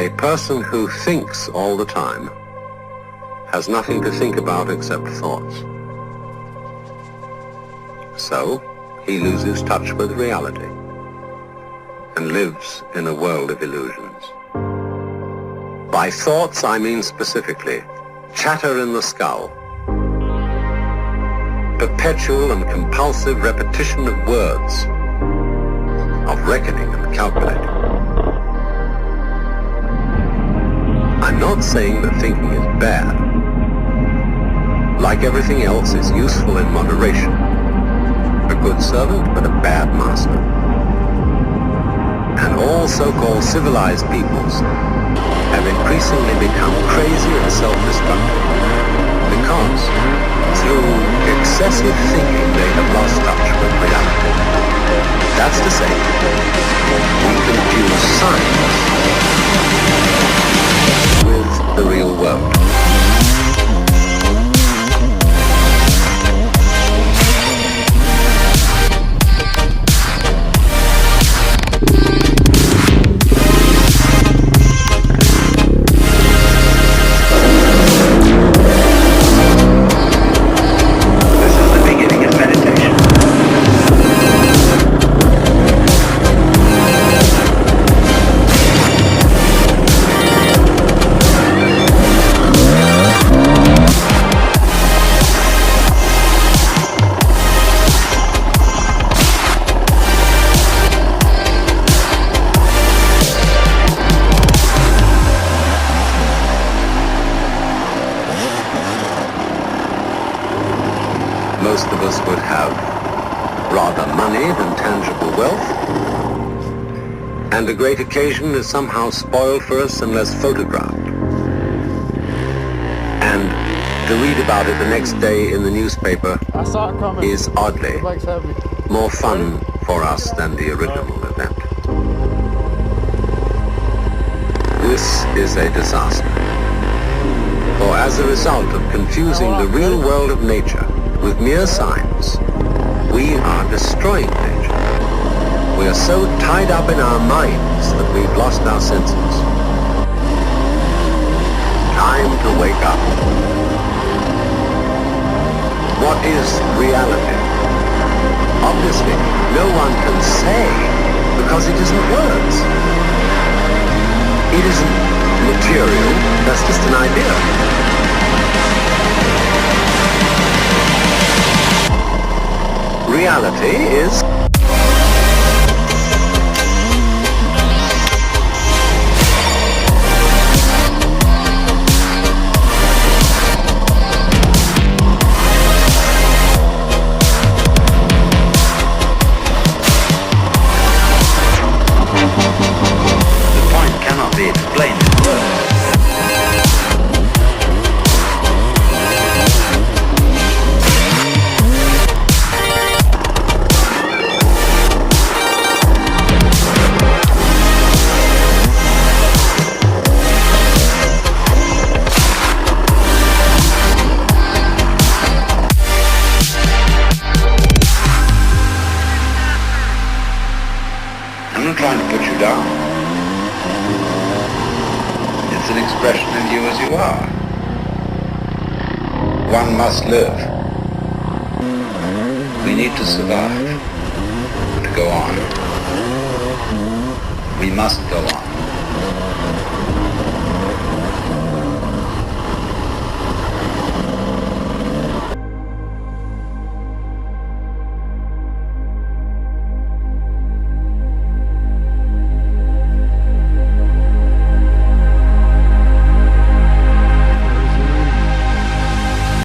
A person who thinks all the time has nothing to think about except thoughts. So, he loses touch with reality and lives in a world of illusions. By thoughts, I mean specifically chatter in the skull, perpetual and compulsive repetition of words, of reckoning and calculating. I'm not saying that thinking is bad. Like everything else, it's useful in moderation. A good servant, but a bad master. And all so-called civilized peoples have increasingly become crazy and self-destructive because through excessive thinking they have lost touch with reality. That's to say, we confuse science with the real world. Most of us would have rather money than tangible wealth, and a great occasion is somehow spoiled for us unless photographed. And to read about it the next day in the newspaper is oddly more fun for us than the original event. This is a disaster. For as a result of confusing the real world of nature with mere science, we are destroying nature. We are so tied up in our minds that we've lost our senses. Time to wake up. What is reality? Obviously, no one can say because it isn't words. It isn't material, that's just an idea. Reality is the point cannot be explained in words. I'm not trying to put you down. It's an expression of you as you are. One must live. We need to survive, to go on. We must go on.